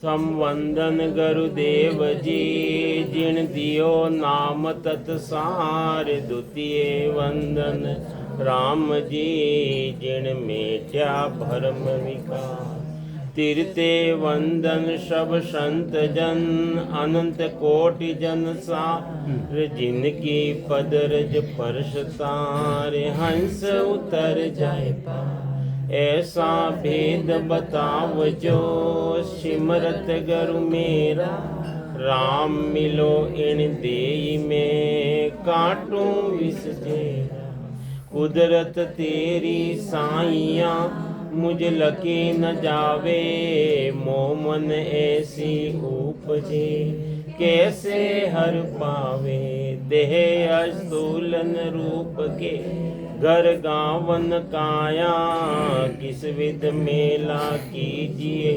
प्रथम वंदन गुरुदेव जी जिन दियो नाम तत्सार। द्वितीय वंदन राम जी जिन मेट्या भरम विकार। तृतीय वंदन सब संत जन अनंत कोटि जन सार। जिनकी पदरज परश तार हंस उतर जाए पार। ऐसा भेद बताव जो सिमरत गुरु मेरा। राम मिलो इन देई में काटूं विष जेरा। कुदरत तेरी साइया मुझ लकी न जावे। मोह मन ऐसी उपजे कैसे हर पावे। देह अस्तूलन रूप के घर गावन काया। किस विध मेला कीजिए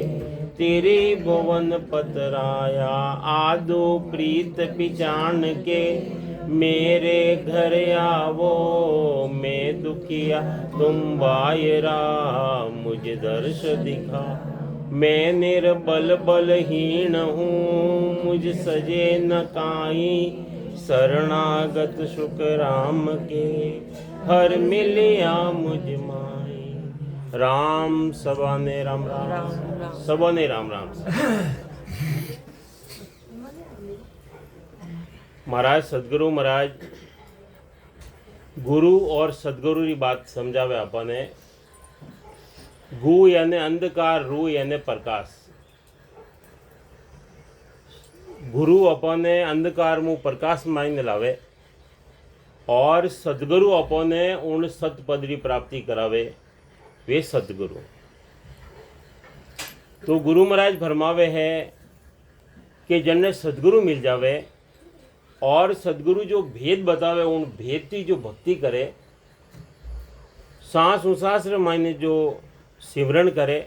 तेरे भुवन पतराया। आदो प्रीत पिचान के मेरे घर आवो। मैं दुखिया तुम बायरा मुझ दर्श दिखा। मैं निर्बल बलहीन हूँ मुझ सजे न काई। शरणागत सुख राम के हर मिलिया मुझ माई। राम सबाने राम राम सबाने राम राम। महाराज सदगुरु महाराज गुरु और सदगुरु की बात समझावे आपने। गु यानी अंधकार, रू यानी प्रकाश। गुरु अपने अंधकार मुँह प्रकाश मायने लावे और सदगुरु अपने उन सतपद की प्राप्ति करावे। वे सदगुरु तो गुरु महाराज फरमावे है कि जन्ने सदगुरु मिल जावे और सदगुरु जो भेद बतावे उन भेद की जो भक्ति करे, सांस उसास मायने जो सिमरण करे,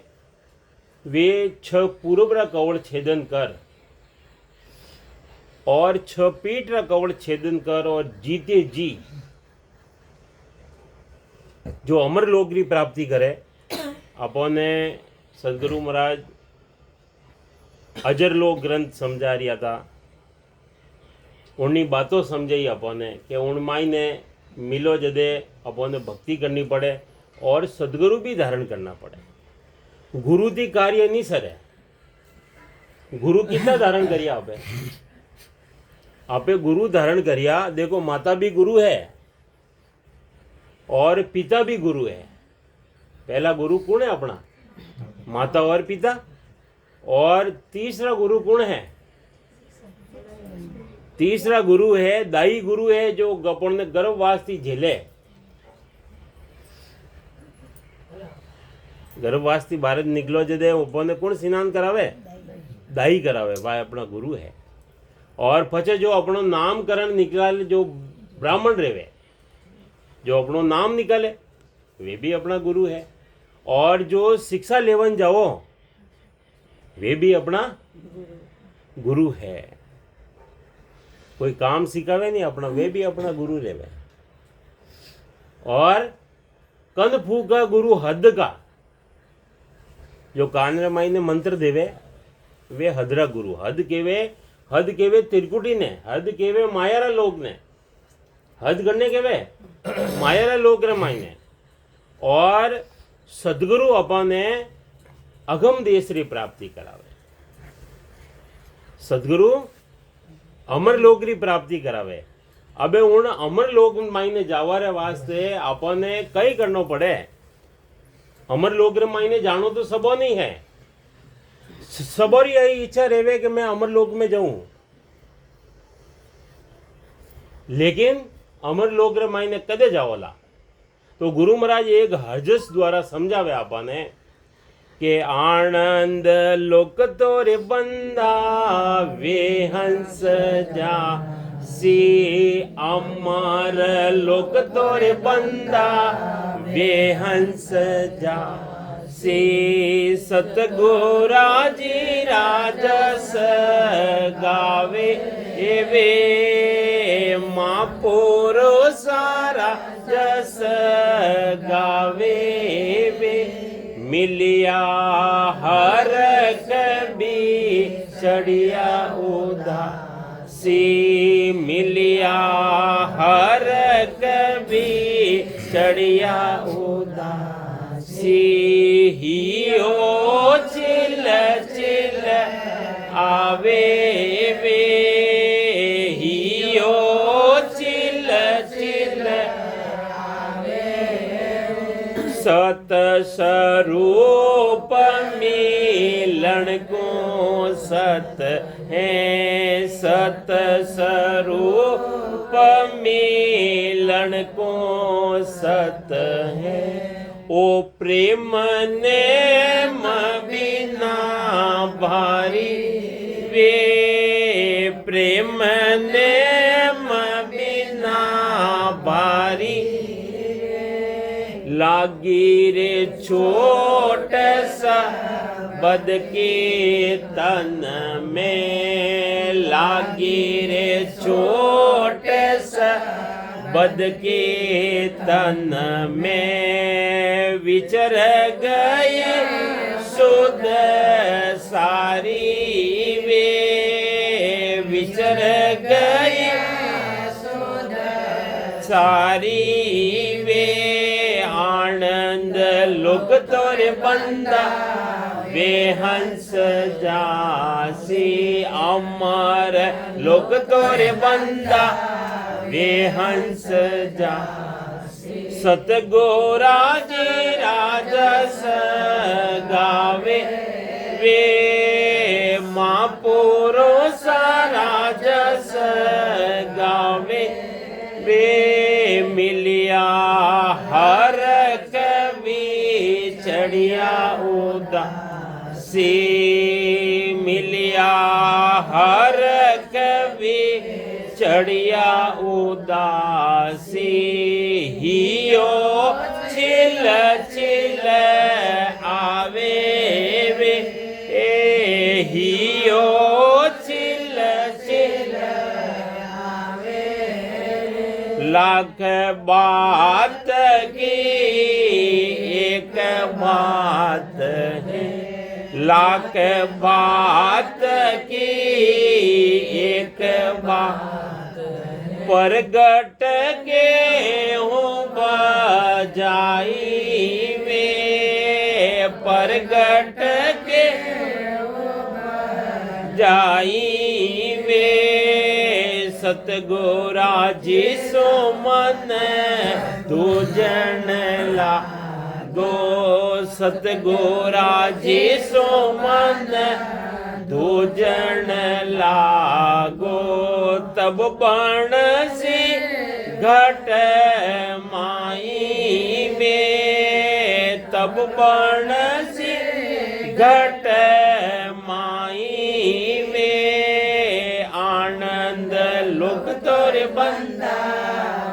वे 6 पूर्व कवड़ छेदन कर और 6 पीठ रा कवड़ छेदन कर और जीते जी जो अमर लोक की प्राप्ति करे। अपने सदगुरु महाराज अजर लोक ग्रंथ समझा रिया था। उन्हीं बातों समझाई अपने कि उन मायने मिलो जदे अपने भक्ति करनी पड़े और सदगुरु भी धारण करना पड़े। गुरु की कार्य नहीं सरे। गुरु कितना धारण करिया आपे गुरु धारण करिया। देखो माता भी गुरु है और पिता भी गुरु है। पहला गुरु कौन है अपना? माता और पिता। और तीसरा गुरु कौन है? तीसरा गुरु है दाई गुरु है जो अपन गर्भवास झेले। गर्भवास थी बाहर निकलो जदे अपने कौन स्नान करावे? दाई करावे। भाई अपना गुरु है। और पछे जो अपनो नामकरण निकाले जो ब्राह्मण रेवे, जो अपनो नाम निकाले वे भी अपना गुरु है। और जो शिक्षा लेवन जाओ वे भी अपना गुरु है। कोई काम सिखावे नहीं अपना, वे भी अपना गुरु रेवे। और कन फूका गुरु हद का जो कान माईने मंत्र देवे वे हदरा गुरु। हद केवे त्रिकुटी ने, हद केवे मायारा लोग ने। हद करने केवे मायारा लोग रे मायने। और सदगुरु अपने अगम देश री प्राप्ति करावे। सदगुरु अमर लोक री प्राप्ति करावे। अबे उन अमर लोक मायने जावारे वास्ते अपने कई करना पड़े। अमर लोक रे मायने जानो तो सबो नहीं है। सबरी यही इच्छा रेवे कि मैं अमर लोक में जाऊं, लेकिन अमर लोक रे मायने कदे जाओला। तो गुरु महाराज एक हरजस द्वारा समझावे आपने कि आनंद लोक तोरे बंदा वे हंस जा सी। अमर लोक तोरे बंदा वे हंस जा से। सतगुरा जी राजस गावे वे मापुरो सारा जस गावे वे। मिलिया हर कबीर चढ़िया उदासी मिलिया हर कभी चढ़िया उदासी हियो चिल चिल आवे वे हियो चिल चिल सत स्वरूप मिलन को सत है सत स्वरूप मिलन को सत है ओ प्रेम ने बिना भारी वे प्रेम ने बिना भारी लागी रे छोट सा बद के तन में लागी रे छोट सा बद के तन में विचर गई सुध सारी वे विचर गई सारी वे आनंद लोक तोरे बंदा वे हंस जासी अमर लोक तोरे बंदा वे हंस जा सतगोरा जी राजस गावे वे महापुरो सा राजस गावे वे मिलिया हर कवि चढ़िया उदासी मिलिया हर कवि चढ़िया उदासी हियो चिल चिल आवे वे हियो चिल चिल आवे लाख बात की एक बात है लाख बात की एक बात प्रगट के हूँ बजाई वे प्रगट के जाई वे सतगुरा जी सो मन तू जन ला गो सतगुरा जी सो मन दूजन लागो तब बण सी घट माई में तब बण सी घट माई में आनंद लोक तोरे बंदा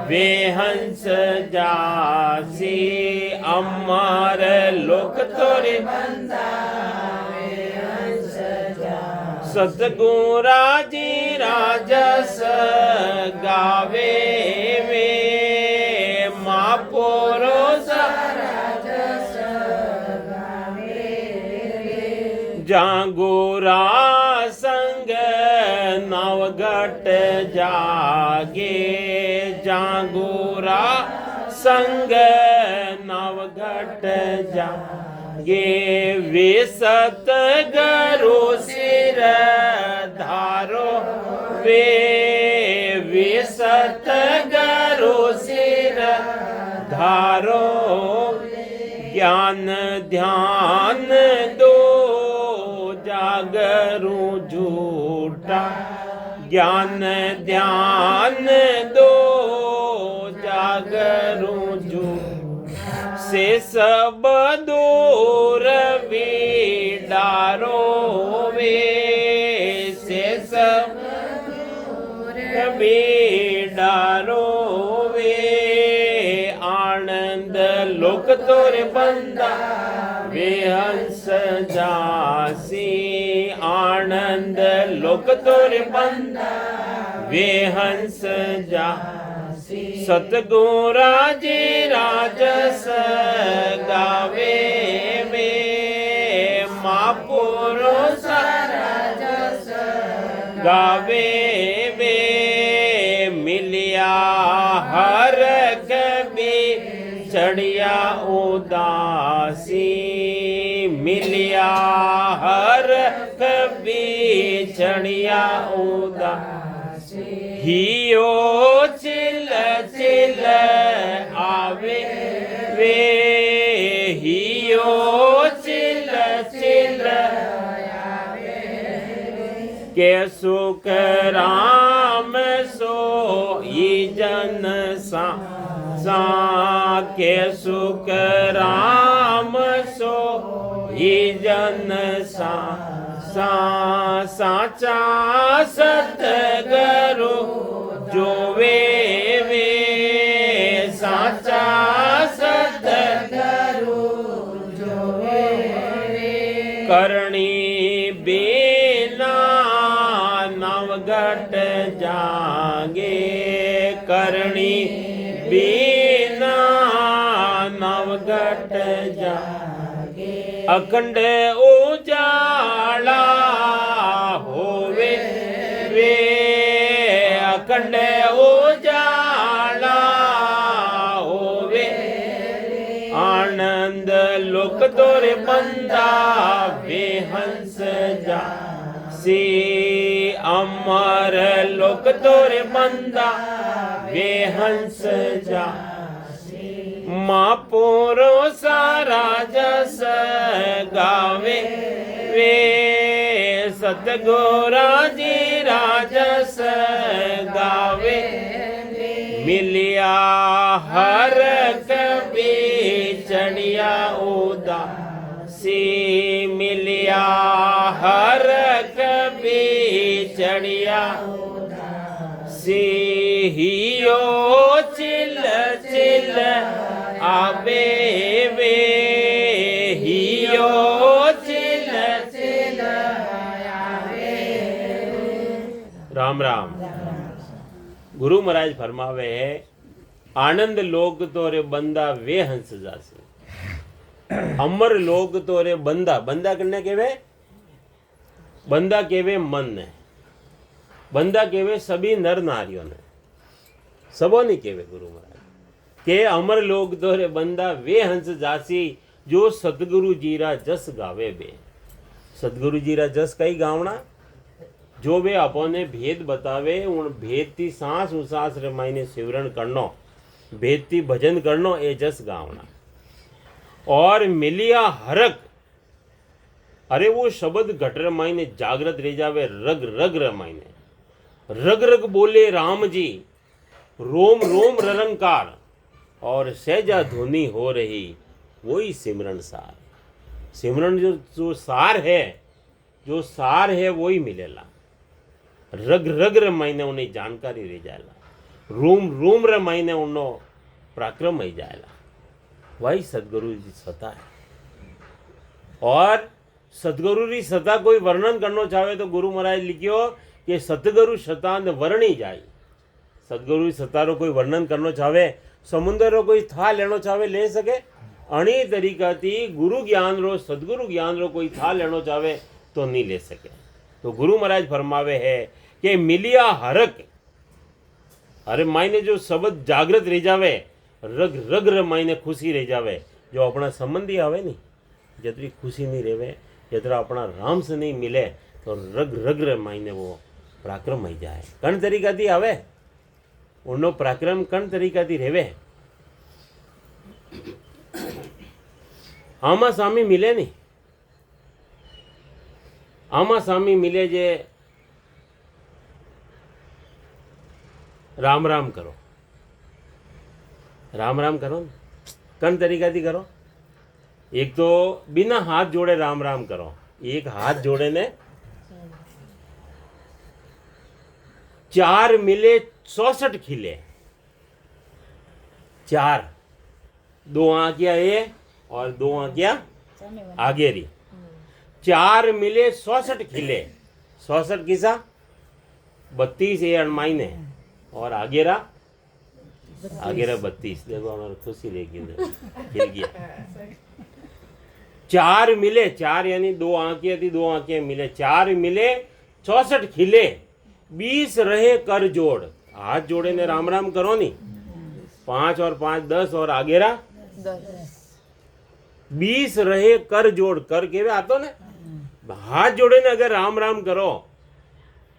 वे हंस जासी अमर लोक तोरे बंदा सतगुरा जी राजस गावे वे महापुरो सा राजस गावे जागोरा संग नवघट जागे जागोरा संग नवघट जागे वे सतगुरु सिर धारो वे सतगुरु सिर धारो ज्ञान ध्यान दो जागरू झूठा ज्ञान ध्यान दो जागरू झूठा से सब दूर डारो वे से सब डारो वे आनंद लोक तोरे बंदा वे हंस जासी आनंद लोक तोरे बंदा वे हंस जासी सतगुरा जी राजस गावे वे महापुरो सा राजस गावे वे मिलिया हर कभी चढ़िया उदासी मिलिया हर कभी चढ़िया उदासी हियो चिल चिल आवे वे हियो चिल चिल के सुख राम सो ये जन सा के सुख राम सो ये जन साचा सतगुरु जो वे साचा सतगुरु जो वे करणी बिना नवगट जागे करणी बिना नवगट जागे अखंड उजाला होवे वे अखंड उजाला होवे आनंद लोक तोरे बंदा वे हंस जा सी अमर लोक तोरे बंदा वे हंस जा मापुरो सारा जस गावे वे सतगुरा जी राजस गावे मिलिया हर कभी चढ़िया उदासी मिलिया हर कभी चढ़िया उदासी हियो चिल चिल आवे वे हियो चिल चिल आवे राम राम। गुरु महाराज फरमावे है आनंद लोग तोरे बंदा वे हंस जासे अमर लोग तोरे बंदा बंदा करने केवे बंदा केवे मन ने बंदा केवे सभी नर नारियों ने सबो नहीं केवे गुरु महाराज के अमर लोग तोरे बंदा वे हंस जासी जो सतगुरु जीरा जस गावे बे सतगुरु जीरा जस कई गावना जो वे अपने भेद बतावे उन भेद ती सांस उसास रे मायने सिवरण करनो भेद ती भजन करनो ए जस गावना और मिलिया हरक अरे वो शब्द घटर मायने जागृत रह जावे रग रग रे मायने रग रग बोले राम जी रोम रोम ररंकार और सहजा ध्वनि हो रही वही सिमरन सार सिमरन जो सार है वही मिलेला रग रग रे मायने उन्हें जानकारी रह जाएला रोम रोम रे मायने उन्नो पराक्रम ही जाएला वही सदगुरु जी सता है और सदगुरु री सता कोई वर्णन करना चाहे तो गुरु महाराज लिखियो कि सतगुरु शतान वर्णी जाए सदगुरु सता रो कोई वर्णन करना चाहे समुद्र रो कोई था लेनो चाहे ले सके अणी तरीका थी गुरु ज्ञान रो सदगुरु ज्ञान रो कोई था लेनो चाहे तो नहीं ले सके तो गुरु महाराज फरमावे है कि मिलिया हरक अरे मायने जो शब्द जागृत रह जावे रग रग रे मायने खुशी रह जावे जो अपना संबंधी आवे नहीं जतरी खुशी नहीं रेवे जतरा अपना राम से नहीं मिले तो रग रग रे मायने वो पराक्रम हो जाए कण तरीका थी आवे उन्नो पराक्रम कण तरीका थी रेवे आमा सामी मिले नहीं आमा सामी मिले जे राम राम करो कन तरीका थी करो एक तो बिना हाथ जोड़े राम राम करो एक हाथ जोड़े ने चार मिले 64 खिले चार दो आंखियां ये और दो आंखियां आगे रही चार मिले 64 खिले 64 किसा 32 ये अणमाइने और आगेरा 32 देखो हमारे खुशी लेगी खिल गया चार मिले चार यानी दो आंखें थी दो आंखें मिले चार मिले 64 खिले 20 रहे कर जोड़, हाथ जोड़े ने राम राम करो नहीं, 5 और 5 10 और आगेरा 20 रहे कर जोड़, कर केवे आतो ने, हाथ जोड़े ने अगर राम राम करो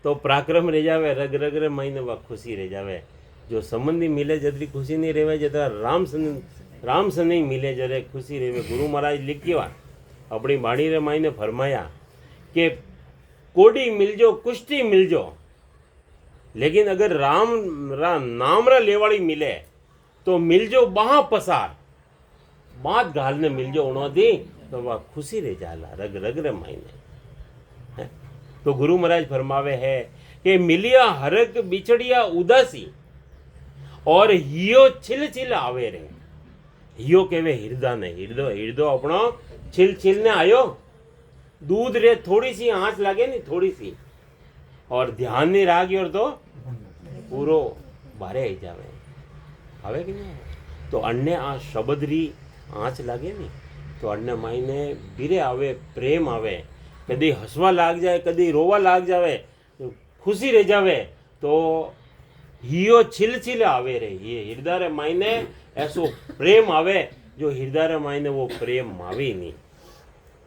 तो पराक्रम रह जावे, रग रग रे महीने वह खुशी रह जावे। जो संबंधी मिले जतरी खुशी नहीं रहे, जतरा राम से नहीं मिले जरे खुशी रहे। गुरु महाराज लिखिया अपनी बाणी रे माई ने फरमाया कि कोडी मिल जो कुश्ती मिल जो, लेकिन अगर नाम रा लेवाड़ी मिले तो मिल जो बहा पसार, बात गाल ने मिल जो उनो दी तो वह खुशी रह जाला, रग रग रे माई ने। तो गुरु महाराज फरमावे है कि मिलिया हरक बिछड़िया उदासी और हियो छिल छिल आवे रे। हियो केवे हिरदा ने, हिरदो अपनो छिल छिल ने आयो। दूध रे थोड़ी सी आंच लागे नहीं, थोड़ी सी, और ध्यान नहीं रागी और तो पूरो बारे आई जावे, आवे कि नहीं? तो अन्य आ शब्द री आंच लागे नहीं तो अन्य मायने बीरे आवे, प्रेम आवे, कदी हसवा लाग जाए, कदी रोवा लाग जावे, तो खुशी रह जावे, तो हियो छिल छिल आवे रे। ये हृदय रे मायने ऐसो प्रेम आवे, जो हृदय रे मायने वो प्रेम आवे नहीं।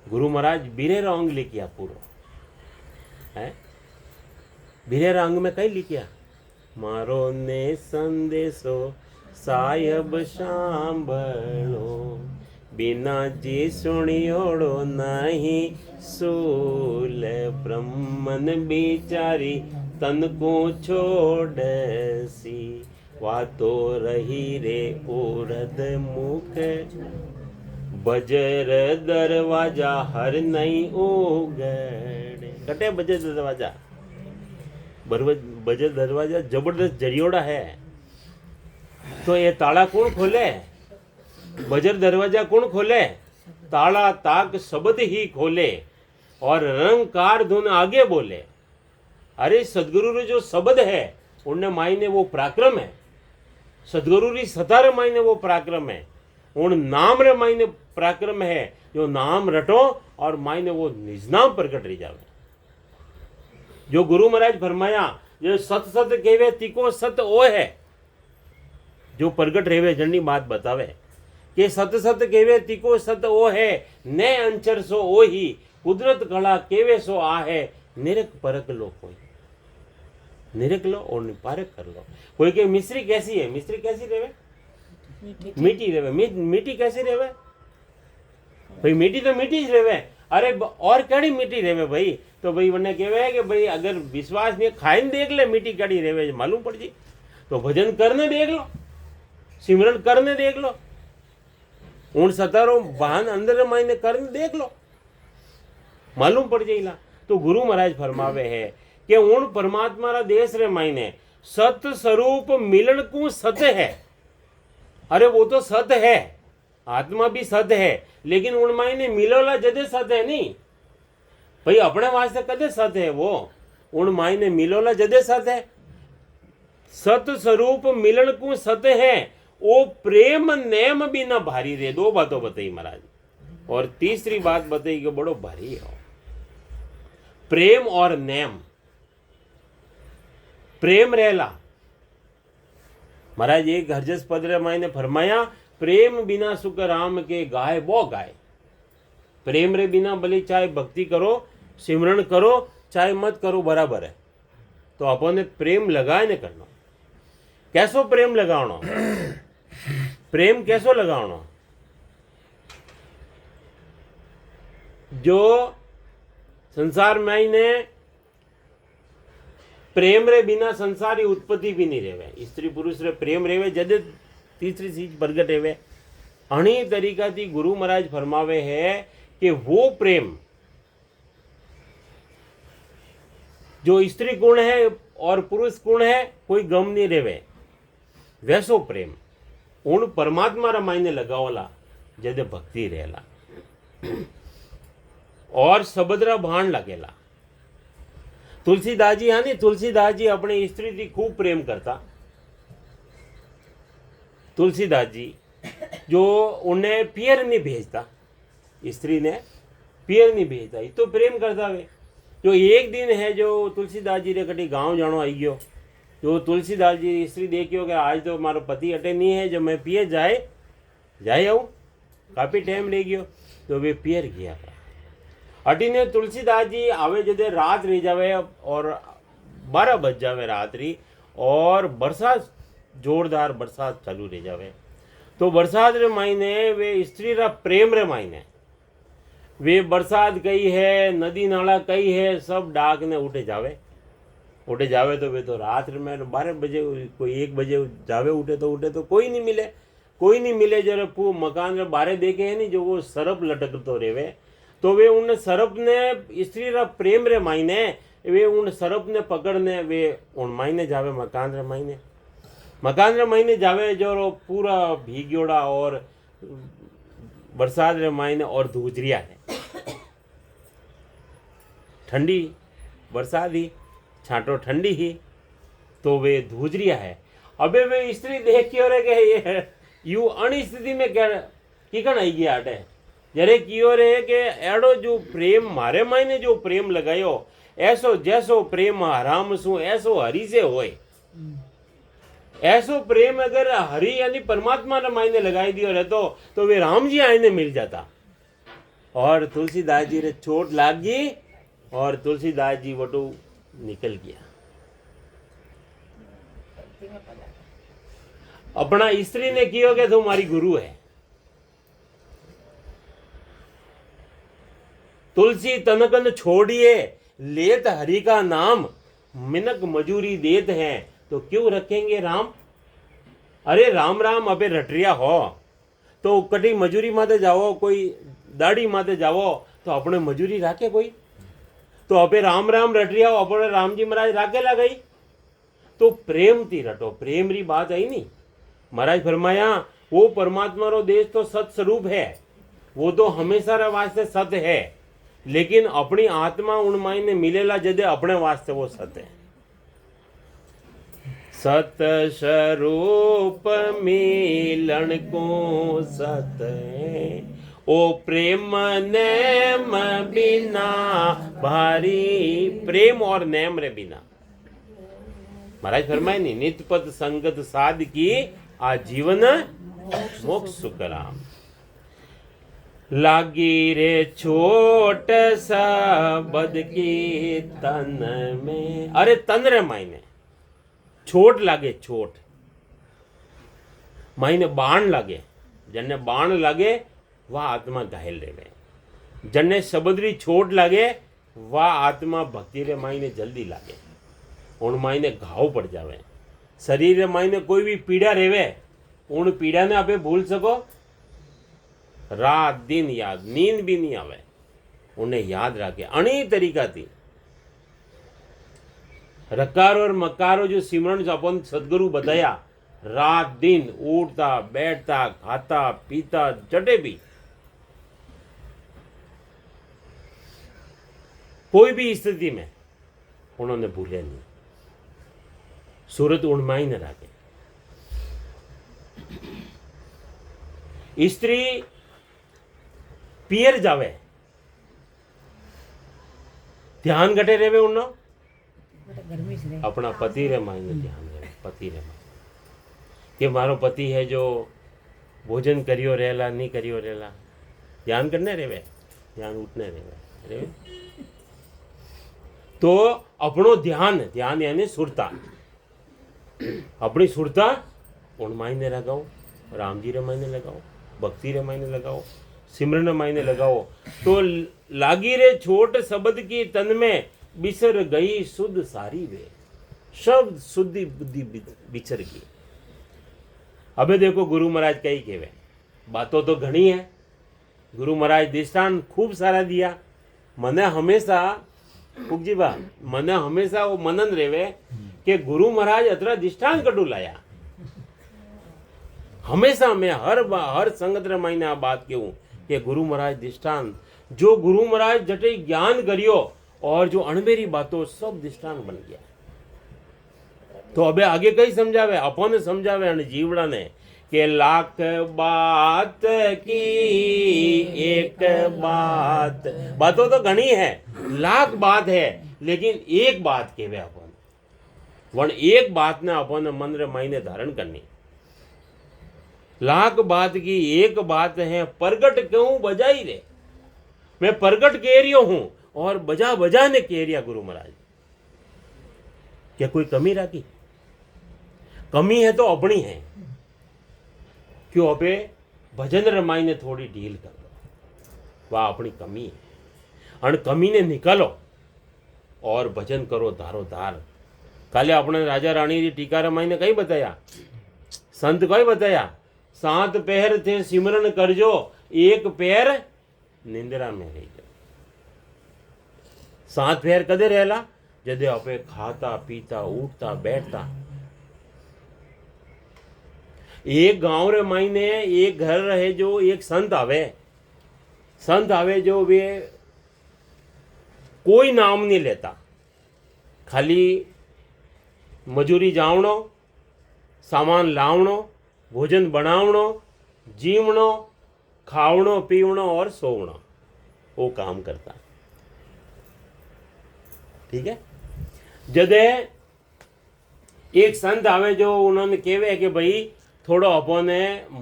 गुरु महाराज बीरे रंग लिखिया पूरो है, बीरे रंग में कई लिखिया, मारो ने संदेशो सायब सांभळो, बिना जी सुनियोड़ो नहीं सूल, ब्रह्मन बिचारी तन को छोड़सी, वातो रही रे उरद मुख, बजर दरवाजा हर नहीं उगड़े। कटे बजर दरवाजा, बजर दरवाजा जबरदस्त जरियोड़ा है, तो ये ताला कौन खोले? बजर दरवाजा कौन खोले? ताला ताक शब्द ही खोले और रंगकार धुन आगे बोले। अरे सदगुरु रे जो शब्द है उनने मायने वो पराक्रम है, सदगुरु री सतार मायने वो पराक्रम है, उन नाम रे मायने पराक्रम है। जो नाम रटो और मायने वो निजनाम प्रकट रही जावे। जो गुरु महाराज फरमाया, जो सत सत कहवे तिको सत ओ है, जो प्रगट रेवे जन्नी बात बतावे कि सत सत कहवे तिको सत ओ है, ने अंचर सो ओ ही, कुदरत कला केवे सो आ है, निरक परख लो कोई, निरक लो और निपारक कर लो। कोई के मिश्री कैसी है? मिश्री कैसी रेवे? मीठी रेवे। मीठी कैसी रेवे भाई? मीठी तो मीठी ही रेवे। अरे और कड़ी मीठी रेवे भाई? तो भाई उन्हें कहवे कि भाई अगर विश्वास नहीं, खाई देख ले मीठी कड़ी रेवे, मालूम पड़ जी। तो भजन करने देख लो, सिमरन करने देख लो, उन सतारों बहन अंदर मायने करने देख लो, मालूम पड़ जाइला। तो गुरु महाराज फरमावे है कि उन परमात्मा रा देश रे मायने सत स्वरूप मिलन को सत्य है। अरे वो तो सत्य है, आत्मा भी सत्य है, लेकिन उन मायने मिलोला जदे सत्य है नहीं भाई, अपने वास्ते कदे सत्य है वो, उन मायने मिलोला जदे सत्य है। सत स्वरूप मिलन को सत्य है, वो प्रेम नेम भी ना भारी रे। दो बातों बताई महाराज, और तीसरी बात बताई कि बड़ो भारी है प्रेम और नेम। प्रेम रहला महाराज एक हरजस पद रे मायने फरमाया, प्रेम बिना सुख राम के गाय वो गाय। प्रेम रे बिना भले चाहे भक्ति करो, सिमरन करो, चाहे मत करो, बराबर है। तो अपन प्रेम लगाए ने करना। कैसो प्रेम लगावनो? प्रेम कैसो लगावनो? जो संसार में ने प्रेम रे बिना संसारी उत्पत्ति भी नहीं रेवे। स्त्री पुरुष रे प्रेम रेवे जदे तीसरी चीज प्रगट रेवे। अणी तरीका थी गुरु महाराज फरमावे है कि वो प्रेम जो स्त्री गुण है और पुरुष गुण है, कोई गम नहीं रेवे, वैसो प्रेम उन परमात्मा रा मायने लगावला जदे भक्ति रहेला और सबदरा भान लगेला। तुलसीदास जी हाँ नहीं, तुलसीदास जी अपनी स्त्री थी खूब प्रेम करता। तुलसीदास जी जो उन्हें पियर नहीं भेजता, स्त्री ने पियर नहीं भेजता, ये तो प्रेम करता वे। जो एक दिन है जो तुलसीदास जी रे कटी गांव जानो आई गयो, जो तुलसीदास जी स्त्री देखियो कि आज तो मारो पति अटे नहीं है, जो मैं पिए जाए आऊँ, काफ़ी टाइम रह गयो, तो वे पियर गया। अटीने तुलसीदास जी आवे जदे रात रह जावे और 12 बज जावे रात्रि, और बरसात जोरदार बरसात चालू रह जावे। तो बरसात रे मायने वे स्त्री रा प्रेम रे मायने वे बरसात कई है, नदी नाला कई है, सब डाक ने उठे जावे तो वे तो रात में 12 बजे कोई 1 बजे जावे, उठे तो कोई नहीं मिले जरा पू मकान रे बारे देखे है नहीं, जो वो सरप लटकतो रेवे, तो वे उन सरप ने स्त्री रा प्रेम रे मायने वे उन सरप ने पकड़ने वे उन मायने जावे मकान रे मायने जावे, जो पूरा भीग्योड़ा और बरसात रे मायने और धूजरिया है, ठंडी बरसात ही छांटो ठंडी ही, तो वे धूजरिया है। अबे वे स्त्री देखियो रे के ये यू अण स्थिति में कीकण आई गया आटे, जरे कियो रे के एड़ो जो प्रेम मारे मायने जो प्रेम लगायो, ऐसो जैसो प्रेम हराम सु ऐसो हरि से होए, ऐसो प्रेम अगर हरि यानी परमात्मा ने मायने लगाई दियो रहतो तो वे राम जी आने मिल जाता। और तुलसीदास जी रे चोट लाग गई और तुलसीदास जी वटू निकल गया। अपना स्त्री ने कियो कि तुम्हारी गुरु है, तुलसी तनकन छोड़िए लेत हरि का नाम, मिनक मजूरी देत हैं तो क्यों रखेंगे राम। अरे राम राम अबे रटरिया हो तो कटी मजूरी माते जाओ, कोई दाढ़ी माते जाओ तो अपने मजूरी राखे कोई, तो अबे राम राम रटरिया हो अपने राम जी महाराज राखे ला गई, तो प्रेम थी रटो, प्रेम री बात आई नहीं। महाराज फरमाया वो परमात्मा रो देश तो सत स्वरूप है, वो तो हमेशा रे वास्ते सत्य है, लेकिन अपनी आत्मा उन मायने मिलेला जदे अपने वास्ते वो सत्य है। सत स्वरूप मिलन को सत है, ओ प्रेम नेम बिना भारी, प्रेम और नेम रे बिना। महाराज फरमाए नहीं, नित पद संगत साध की आजीवन मोक्ष सुखराम। लागी रे छोट सबद की तन में, अरे तन रे मायने छोट लागे, छोट मायने बाण लागे, जन्ने बाण लागे वह आत्मा घायल रेवे, जन्ने सबदरी छोट लागे वह आत्मा भक्ति रे मायने जल्दी लागे, उन मायने घाव पड़ जावे। शरीर रे मायने कोई भी पीड़ा रेवे, उन पीड़ा ने आपे भूल सको, रात दिन याद, नींद भी नहीं आवे, उन्हें याद रखे। अणी तरीका थी रकार और मकारो जो सिमरन जो अपन सदगुरु बताया, रात दिन उठता बैठता खाता पीता जटे भी, कोई भी स्थिति में उन्होंने भूले नहीं, सूरत उणमा ही न रखे। स्त्री पियर जावे, ध्यान घटे रेवे उन्नो, अपना पति रे मायने ध्यान रेवे, पति रे मायने कि मारो पति है जो भोजन करियो रहेला नहीं करियो रहेला, ध्यान करने रेवे, ध्यान उठने रेवे। तो अपनो ध्यान यानी सुरता, अपनी सुरता उन मायने लगाओ, राम जी रे मायने लगाओ, भक्ति रे मायने लगाओ, सिमरन मायने लगाओ, तो लागी रे छोट शब्द की तन में बिसर गई शुद्ध सारी वे, शब्द शुद्धि बुद्धि बिछर गई। अबे देखो गुरु महाराज कई केवे, बातों तो घनी है, गुरु महाराज दृष्टांत खूब सारा दिया। मने हमेशा फूकजी बा, मने हमेशा वो मनन रेवे कि गुरु महाराज अतरा दृष्टांत कटू लाया। हमेशा मैं हर संगत रे मायने आ बात कहूं कि गुरु महाराज दृष्टांत, जो गुरु महाराज जटे ज्ञान करियो और जो अणबेरी बातों सब दृष्टांत बन गया। तो अबे आगे कई समझावे, अपन समझावे अने जीवड़ा ने કે લાખ બાત की एक बात, बातों तो घनी है, लाख बात है, लेकिन एक बात केवे अपन वण एक बात ने अपन मन रे मायने धारण करनी। लाख बात की एक बात है, प्रगट क्यों बजाई रे, मैं प्रगट कह रियो हूं और बजा बजा ने कह रिया गुरु महाराज। क्या कोई कमी राखी? कमी है तो अपनी है, क्यों अबे भजन रमाई ने थोड़ी ढील कर दो, वह अपनी कमी है, और कमी ने निकालो और भजन करो धारो धार। काले अपने राजा रानी की टीका रमाई ने कई बताया, संत कई बताया, 7 पैर थे सिमरन करजो, 1 पैर निंद्रा में रही जाओ। 7 पैर कदे रहेला? जदे आपे खाता पीता उठता बैठता। एक गांव रे मायने एक घर रहे जो एक संत आवे जो वे कोई नाम नहीं लेता, खाली मजूरी जावणो, सामान लावणो, भोजन बनावणो, जीवणो, खावणो पीवणो और सोवणो, वो काम करता। ठीक है। जदे एक संत आवे जो उन्होंने कहवे कि भाई थोड़ो अपने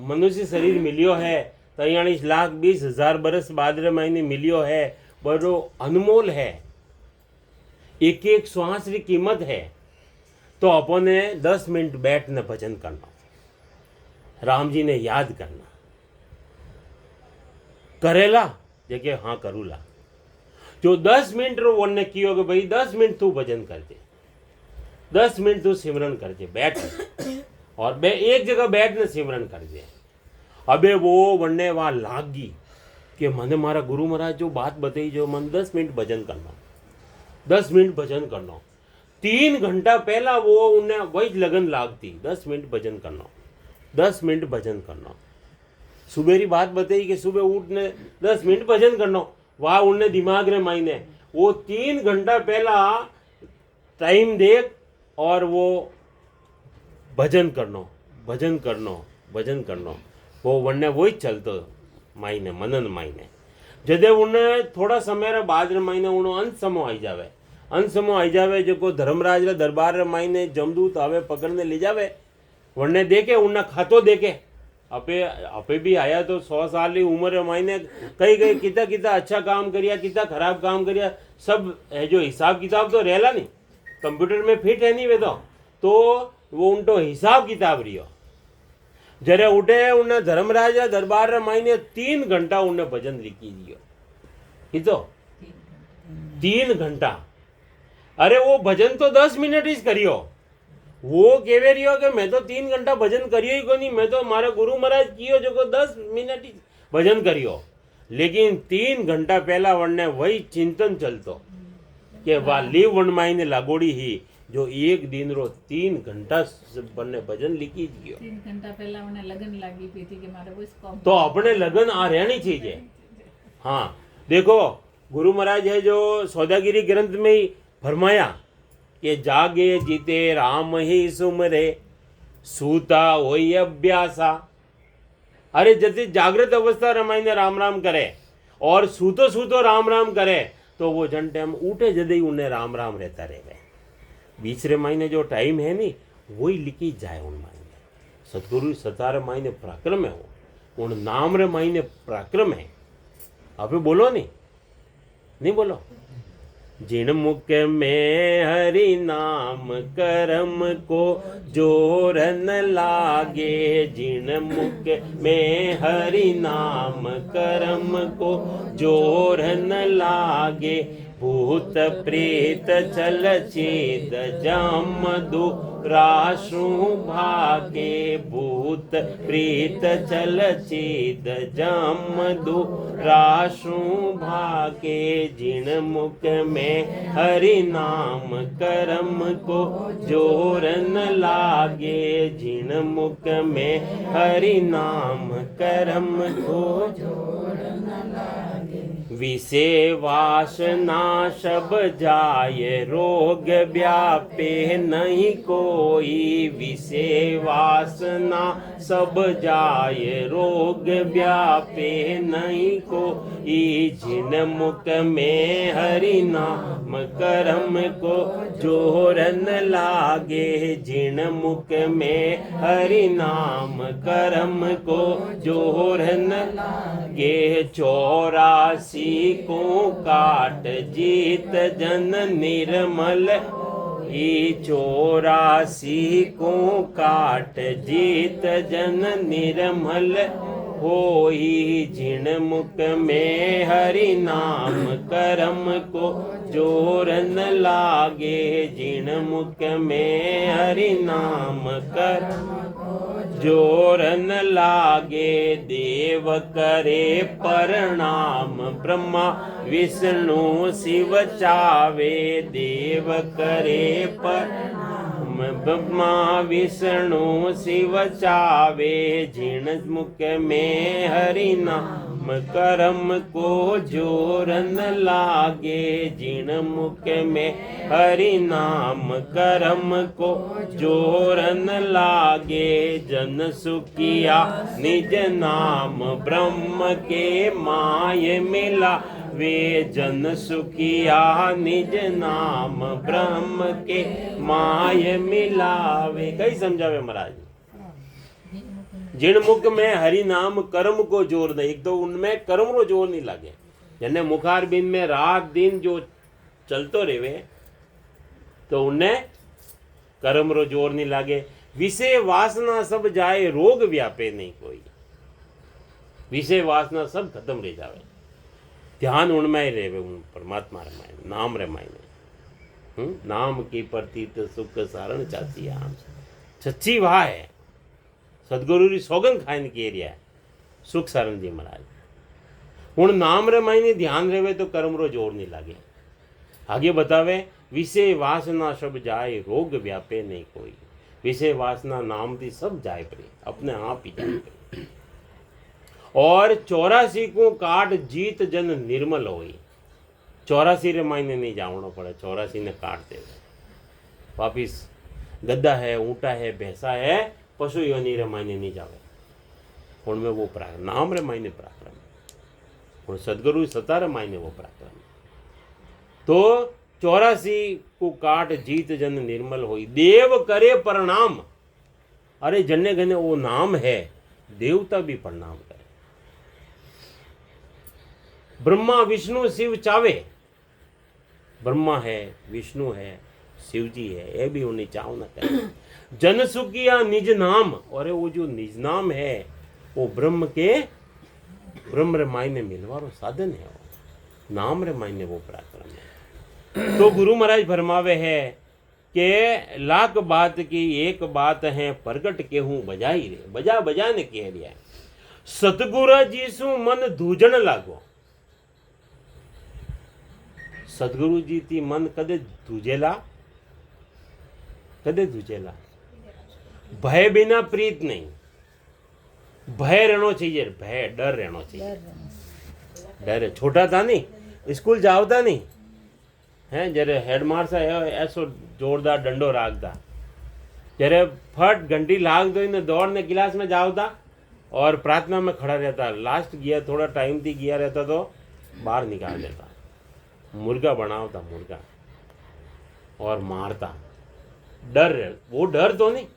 मनुष्य शरीर मिलियो है, 43,20,000 बरस बाद रे महीने मिलियो है, बड़ो अनमोल है, एक एक श्वास की कीमत है, तो अपने 10 मिनट बैठने भजन करना, राम जी ने याद करना। करेला देखे हाँ करूला, जो 10 मिनट रो वन्ने कियो कि भाई 10 मिनट तू भजन कर दे, 10 मिनट तू सिमरन कर दे, बैठ और एक जगह बैठने सिमरन कर दे। अबे वो वन्ने वहां लागी कि मैंने मारा गुरु महाराज जो बात बताई, जो मन 10 मिनट भजन करना, 10 मिनट भजन करना। 3 घंटा पहला वो उन्हें वही लगन लागती, 10 मिनट भजन करना, 10 मिनट भजन करना। सुबह की बात बताई कि सुबह उठने 10 मिनट भजन करना, वहाँ उन्हें दिमाग रे मायने वो 3 घंटा पहला टाइम देख और वो भजन करना, भजन करना, भजन करना, वो वन्ने वही चलतो मायने मनन मायने। जदे उन्हें थोड़ा समय रे बाद रे मायने उन्हें अंत समय आई जावे, जो को धर्मराज रे दरबार रे मायने जमदूत आवे पकड़ने ले जावे, वन्ने देखे उन्हें खातो देखे, अपे भी आया तो 100 साल की उम्र मायने कई कितना अच्छा काम करिया, कितना खराब काम करिया, सब है जो हिसाब किताब तो रहला नहीं, कंप्यूटर में फिट है नहीं वे तो वो उनको हिसाब किताब रियो। जरे उठे उन्हें धर्मराज दरबार रे मायने 3 घंटा उन्हें भजन लिखी दियो, कितो 3 घंटा। अरे वो भजन तो 10 मिनट ही करियो, वो केवे रियो कि मैं तो 3 घंटा भजन करियो ही को नहीं, मैं तो मारे गुरु महाराज कियो जो को 10 मिनट ही भजन करियो। लेकिन 3 घंटा पहला वन्ने वही चिंतन चलतो कि वा लीव वन मायने लागोड़ी ही जो एक दिन रो 3 घंटा बन्ने भजन लिखी दियो। 3 घंटा पहला उन्हें लगन लागी पी थी कि मारे वो इसको तो अपने लगन आ रहनी चाहिए। हाँ देखो गुरु महाराज है जो सौदागिरी ग्रंथ में ही फरमाया कि जागे जीते राम ही सुमरे, सूता होई अभ्यासा। अरे जैसे जागृत अवस्था रमाइने राम राम करे और सूतो सूतो राम राम करे, तो वो जन टाइम उठे जदे उन्हें राम राम रहता रहे। बीच रे मायने जो टाइम है नी वही लिखी जाए उन मायने। सतगुरु सतार मायने पराक्रम है, वो उन नाम रे मायने पराक्रम है। अबे बोलो नहीं बोलो। जिन मुख में हरि नाम करम को जोर न लागे, जिन मुख में हरि नाम करम को जोर न लागे, भूत प्रेत चल चेद जम दुराशु भागे, भूत प्रेत चल चेद जम दुराशु भागे, जिन मुख में हरि नाम करम को जोर न लागे, जिन मुख में हरि नाम करम को जोर न लागे। विषे वासना सब जाय रोग व्यापे नहीं कोई। विषे वासना सब जाय रोग व्यापे नहीं कोई। जिन मुख में हरि नाम करम को जोर न लागे। जिन मुख में हरि नाम करम को जोर न लागे। 84 को काट जीत जन निर्मल। 84 को काट जीत जन निर्मल होई। जिन मुख में हरि नाम करम को जोर न लागे। जिन मुख में हरि नाम करम जोर न लागे। देव करे प्रणाम ब्रह्मा विष्णु शिव चावे। देव करे प्रणाम ब्रह्मा विष्णु शिव चावे। जिन मुख में हरि नाम करम को जोर न लागे। जिन मुख में हरि नाम करम को जोर न लागे। जन सुखिया निज नाम ब्रह्म के माय मिला वे। जन सुखिया निज नाम ब्रह्म के माय मिलावे। कई समझावे महाराज। जिन मुख में हरि नाम कर्म को जोर दे। एक तो उनमें कर्म रो जोर नहीं लागे। जने मुखार बिन में रात दिन जो चलतो रेवे तो उन्हें कर्म रो जोर नहीं लागे। विषय वासना सब जाए रोग व्यापे नहीं कोई। विषय वासना सब खत्म रह जावे। ध्यान उनमें ही रेवे। उन परमात्मा रे मायने नाम रे मायने। नाम की प्रतीत सुख सारण चाची आम। सच्ची वाह है। सदगुरु री सौगंध खाइन के रिया सुख सारण जी महाराज। हुण नाम रे मायने ध्यान रेवे तो कर्म रो जोर नहीं लागे। आगे बतावे विषय वासना सब जाए रोग व्यापे नहीं कोई। विषय वासना नाम थी सब जाए पड़ी अपने आप ही जाए पड़ी। और 84 को काट जीत जन निर्मल होई। 84 रे मायने नहीं जावणो पड़े। 84 ने काट दे वापिस। गद्दा है ऊँटा है भैंसा है पशु योनि रे मायने नहीं जावे। उनमें वो पराक्रम नाम रे मायने पराक्रम। और सदगुरु सता रे मायने वो पराक्रम। तो 84 को काट जीत जन निर्मल होई। देव करे प्रणाम। अरे जन्ने गने वो नाम है देवता भी प्रणाम करे। ब्रह्मा विष्णु शिव चावे। ब्रह्मा है विष्णु है शिव जी है ये भी उन्हें चाव न करे। जन सुखिया निज नाम। और वो जो निज नाम है वो ब्रह्म के ब्रह्म रे मायने मिलवारो साधन है। वो नाम रे मायने वो पराक्रम है। तो गुरु महाराज फरमावे है कि लाख बात की एक बात है प्रगट के हूँ बजाई रे। बजा बजा ने कह रिया। सतगुरु जी सु मन धूजन लागो। सदगुरु जी थी मन कदे धूजेला कदे धूजेला। भय बिना प्रीत नहीं। भय रहना चाहिए। भय डर रहना चाहिए। डर छोटा था नहीं स्कूल जावता नहीं है। जरे हेडमास्टर है ऐसो जोरदार डंडो राखता। जरे फट घंटी लाग दो ने दौड़ने क्लास में जावता और प्रार्थना में खड़ा रहता। लास्ट गया थोड़ा टाइम थी गया रहता तो बाहर निकाल देता। मुर्गा बनावता मुर्गा और मारता। डर वो डर तो नहीं।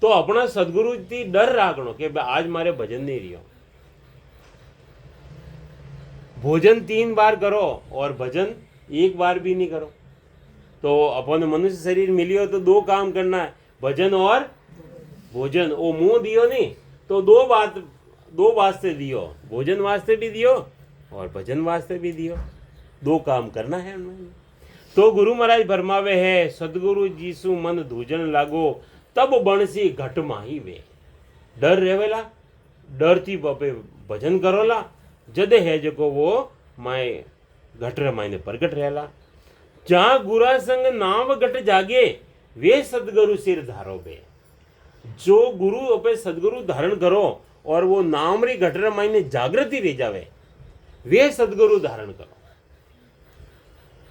तो अपना सदगुरु थी डर राखनो कि आज मारे भजन नहीं रियो। भोजन 3 बार करो और भजन 1 बार भी नहीं करो। तो अपन मनुष्य शरीर मिलियो तो 2 काम करना है भजन और भोजन। वो मुंह दियो नहीं तो 2 वास्ते दियो। भोजन वास्ते भी दियो और भजन वास्ते भी दियो। 2 काम करना है उन्होंने। तो गुरु महाराज फरमावे है सदगुरु जीसु मन धूजन लागो तब बणसी घट माही वे। डर रेवेला डर थी बपे भजन करोला जदे है जो वो माए घट रे मायने प्रगट रहेला। जहाँ गुरा संग नाम घट जागे वे सदगुरु सिर धारो बे। जो गुरु अपे सदगुरु धारण करो और वो नाम री घट रे मायने जागृति रह जावे वे सदगुरु धारण करो।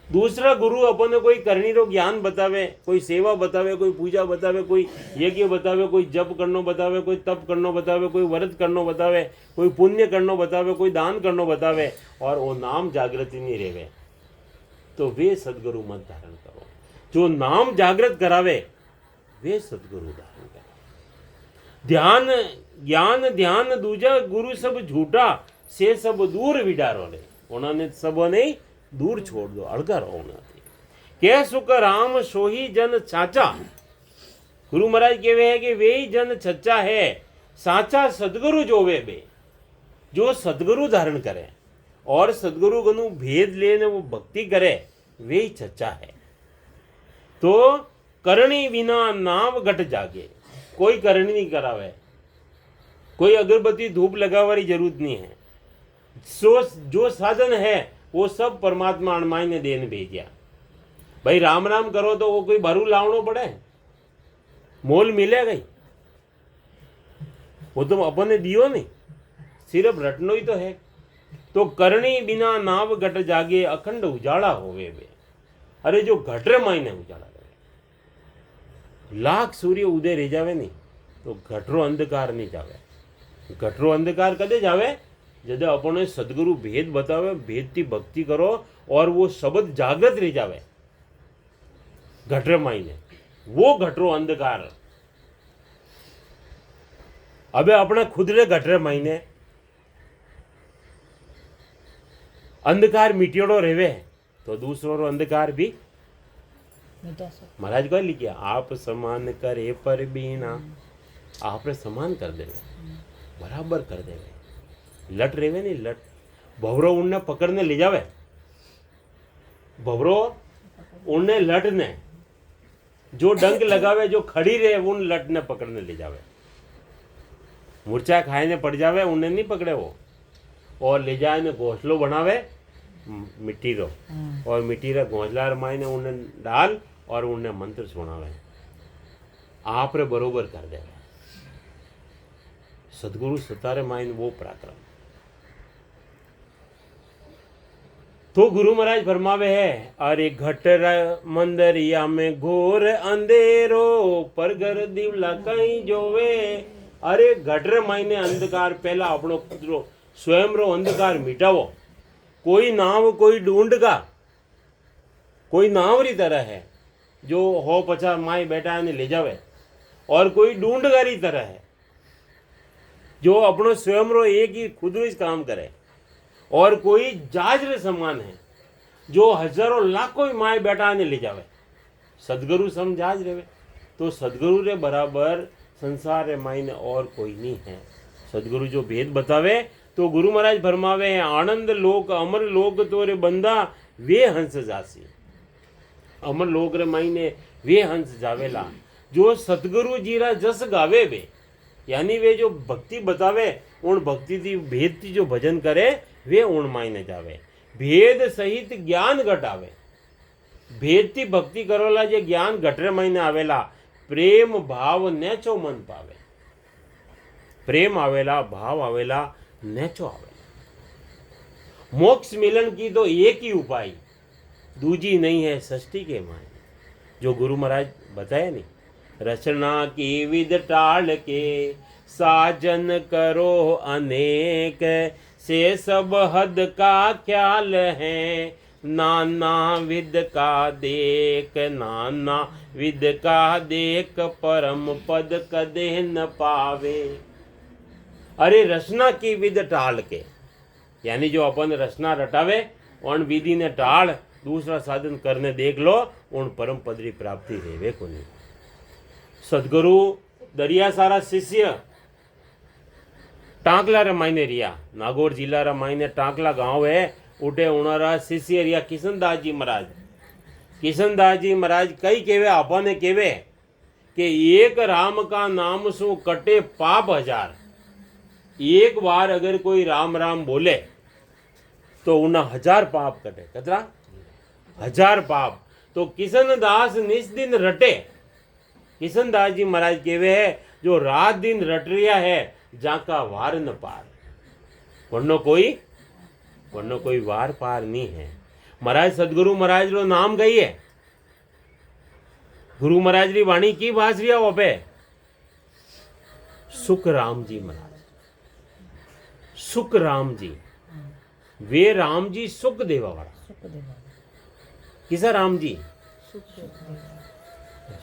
दूसरा गुरु अपन कोई करनी रो ज्ञान बतावे, कोई सेवा बतावे, कोई पूजा बतावे, कोई यज्ञ बतावे, कोई जप करनो बतावे, कोई तप करनो बतावे, कोई व्रत करनो बतावे, कोई पुण्य करनो बतावे, कोई दान करनो बतावे, और वो नाम जागृति नहीं रेवे, तो वे सदगुरु मत धारण करो। जो नाम जागृत करावे वे सदगुरु धारण करो। ध्यान ज्ञान ध्यान दूजा गुरु सब झूठा से सब दूर विडारो ले, उन्होंने सबो नहीं दूर छोड़ दो, अड़गा रहो उन्होंने। के सुख राम सोही जन साचा, गुरु महाराज कहवे है कि वे ही जन सच्चा है, साचा सदगुरु जो वे बे, जो सदगुरु धारण करे और सदगुरु गनु भेद लेने वो भक्ति करे, वे ही सच्चा है। तो करणी बिना नाम घट जागे, कोई करणी नहीं करावे, कोई अगरबत्ती धूप लगावारी जरूरत नहीं है। जो साधन है वो सब परमात्मा अणमाई ने देने भेजा। भाई राम राम करो तो वो कोई बारू लावनो पड़े, मोल मिलेगा ही, वो तो अपन ने दियो नहीं, सिर्फ रटनो ही तो है। तो करणी बिना नाव घट जागे, अखंड उजाड़ा होवे बे। अरे जो घटरे मायने उजाड़ा रहे, लाख सूर्य उदय रह जावे नहीं तो घटरो अंधकार नहीं जावे। घटरो अंधकार कदे जावे, जदे अपने सदगुरु भेद बतावे, भेद की भक्ति करो और वो शब्द जागृत रह जावे घटरे मायने, वो घटरो अंधकार। अबे अपने खुद रे घटरे मायने अंधकार मिटियोड़ो रेवे तो दूसरों रो अंधकार भी महाराज को लिखिया, आप समान करे पर बीना, आप रे समान कर देवे, बराबर कर देवे। लट रेवे नहीं, लट भवरो उनने पकड़ने ले जावे, भवरो उनने लट ने जो डंक लगावे, जो खड़ी रहे उन लट ने पकड़ने ले जावे। मूर्छा खाए ने पड़ जावे उन्हें नहीं पकड़े वो, और ले जाए ने घोंसलो बनावे मिट्टी रो, और मिट्टी रा घोंसला रमाई ने उन्हें डाल और उन्हें मंत्र सुनावे, आप रे बरोबर कर देवे। सदगुरु सतारे माइन वो पराक्रम। तो गुरु महाराज फरमावे है, अरे घट मंदरिया में घोर अंधेरो, पर घर दिवला कहीं जोवे। अरे घटर मायने अंधकार, पहला अपनो खुदरो स्वयं रो अंधकार मिटावो। कोई नाव कोई ढूंढ का, कोई नावरी तरह है जो हो पचा माई बेटा ने ले जावे, और कोई ढूंढगारी तरह है जो अपनो स्वयं रो एक ही खुद इस काम करे, और कोई जहाज रे समान है जो हजारों लाखों माए बेटा ने ले जावे। सदगुरु सम जहाज रेवे, तो सदगुरु रे बराबर संसार रे मायने और कोई नहीं है। सदगुरु जो भेद बतावे, तो गुरु महाराज फरमावे हैं, आनंद लोक अमर लोक तोरे बंदा वे हंस जासी। अमर लोक रे मायने वे हंस जावेला जो सतगुरु जी रा जस गावे बे, यानी वे जो भक्ति बतावे उन भक्ति दी भेद की जो भजन करे वे उन मायने जावे। भेद सहित ज्ञान घटावे, भेद की भक्ति करोला जे ज्ञान घटरे मायने आवेला, प्रेम भाव नेचो मन पावे। प्रेम आवेला, भाव आवेला, नेचो आवेला। मोक्ष मिलन की तो एक ही उपाय, दूजी नहीं है सृष्टि के मायने, जो गुरु महाराज बताया नहीं। रचना की विध टाल के साजन करो अनेक, से सब हद का ख्याल है, नाना विद का देख, नाना विद का देख, परम पद कदे न पावे। अरे रचना की विद टाल के, यानी जो अपन रचना रटावे उन विधि ने टाल दूसरा साधन करने देख लो, उन परम पद की प्राप्ति रेवे को नहीं। सदगुरु दरिया सारा शिष्य टांकला रे मायने रिया, नागौर जिला रा मायने टांकला गांव है, उठे उनारा शिष्य रिया किशनदास जी महाराज। किशनदास जी महाराज कई केवे आपने केवे कि एक राम का नाम सु कटे पाप हजार। एक बार अगर कोई राम राम बोले तो उन्हें 1000 पाप कटे। कतरा 1000 पाप। तो किशनदास निस दिन रटे। किशनदास जी महाराज केवे है जो रात दिन रट रिया है, जाका वार न पार, वरनो कोई वरना कोई वार पार नहीं है। महाराज सदगुरु महाराज रो नाम कही है, गुरु महाराज री वाणी की भाष रिया वो पे सुख राम जी महाराज, सुख राम जी, वे राम जी सुख देवा वाला। किसा राम जी?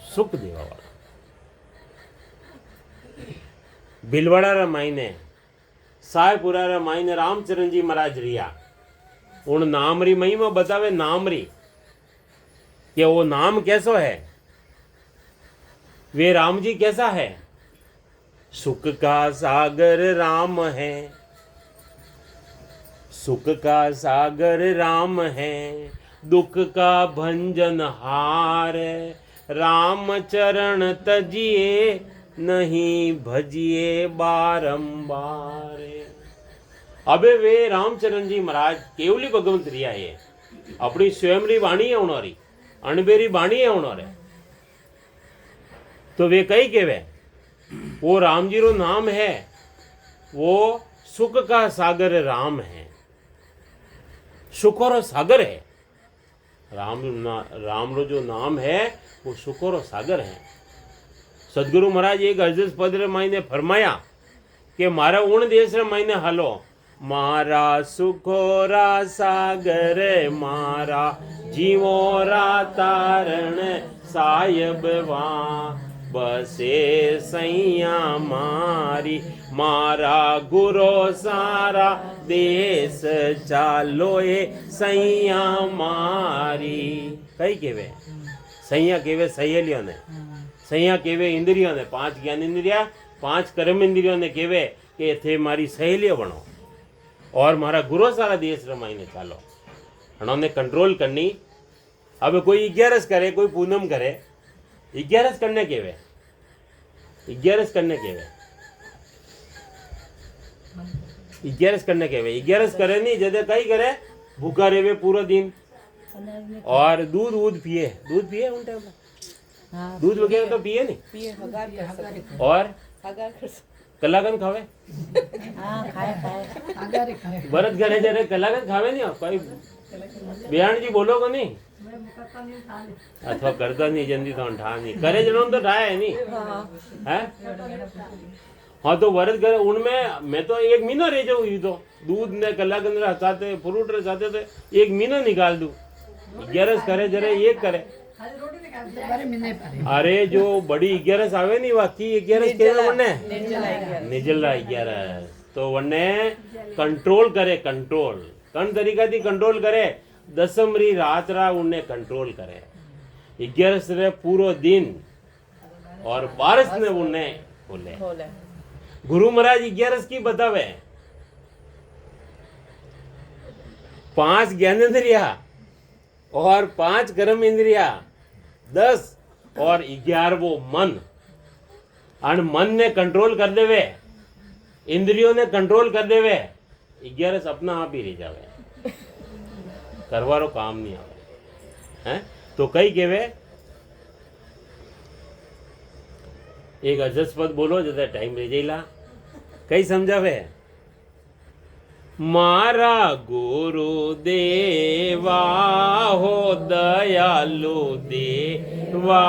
सुख देवा वाला। भीलवाड़ा रामायण है, सायपुरा रामायण रामचरण जी महाराज रिया उन नाम री महिमा बतावे। नाम री कि वो नाम कैसो है, वे राम जी कैसा है? सुख का सागर राम है, सुख का सागर राम है, दुख का भंजन हार, राम चरण तजिए नहीं भजिए बारंबार। अबे वे रामचरण जी महाराज केवली भगवंत रिया है, अपनी स्वयं री वाणी है उन्होंने, अणबेरी वाणी है उन्होंने। तो वे कई केवे वो राम जी रो नाम है, वो सुख का सागर राम है, सुख रो सागर है। राम रो जो नाम है वो सुख रो सागर है। सदगुरु महाराज एक अजस पद रे मायने फरमाया कि मारा उन देश रे मायने हलो, मारा सुखोरा सागर मारा जीवोरा तारण सायब वहाँ बसे सैया मारी, मारा गुरो सारा देश चालोए सैया मारी। कई केवे सैया केवे सहेलियों ने, सैया केवे इंद्रियों ने, 5 ज्ञान इंद्रिया 5 कर्म इंद्रियों ने केवे कि थे मारी सहेलियों बनो और मारा गुरो सारा देश रमाईने चालो। उन्होंने कंट्रोल करनी। अब कोई 11 करे, कोई पूनम करे, 11 करने केवे, 11 करने केवे, 11 करने केवे, 11 करे नहीं जदे कई करे भूखा रेवे पूरा दिन और दूध पिए, दूध पिए उन टाइम दूध वगैरह तो पिए नहीं और कलाकंद खावे। भरत घरे जरे कलाकंद खावे नहीं कोई बिहान जी बोलो को नहीं अथवा करता नहीं जल्दी तो ठा नहीं करे जनो तो ठाए नहीं है। हाँ तो भरत घरे उनमें मैं तो 1 महीना रह जाऊँ, ये तो दूध ने कलाकंद साथे फ्रूट रे साथे तो 1 महीना निकाल दूं। 11 करे जरे एक करे। अरे जो बड़ी 11 आवे नहीं बाकी 11 केवे वने निजला 11 तो वने कंट्रोल करे, कंट्रोल कन तरीका थी कंट्रोल करे। दसम री रात रा उन्हें कंट्रोल करे, 11 रे पूरो दिन और 12 ने उन्हें खोले। गुरु महाराज 11 की बतावे 5 ज्ञानेंद्रिया और 5 कर्म इंद्रिया 10 और 11 मन और मन ने कंट्रोल कर देवे, इंद्रियों ने कंट्रोल कर देवे, 11 अपना आप ही रह जावे, करवारो काम नहीं आवे हैं। तो कई केवे एक अजस पद बोलो जदा टाइम रह जाइला। कई समझावे मारा गुरु देवा हो दयालु देवा।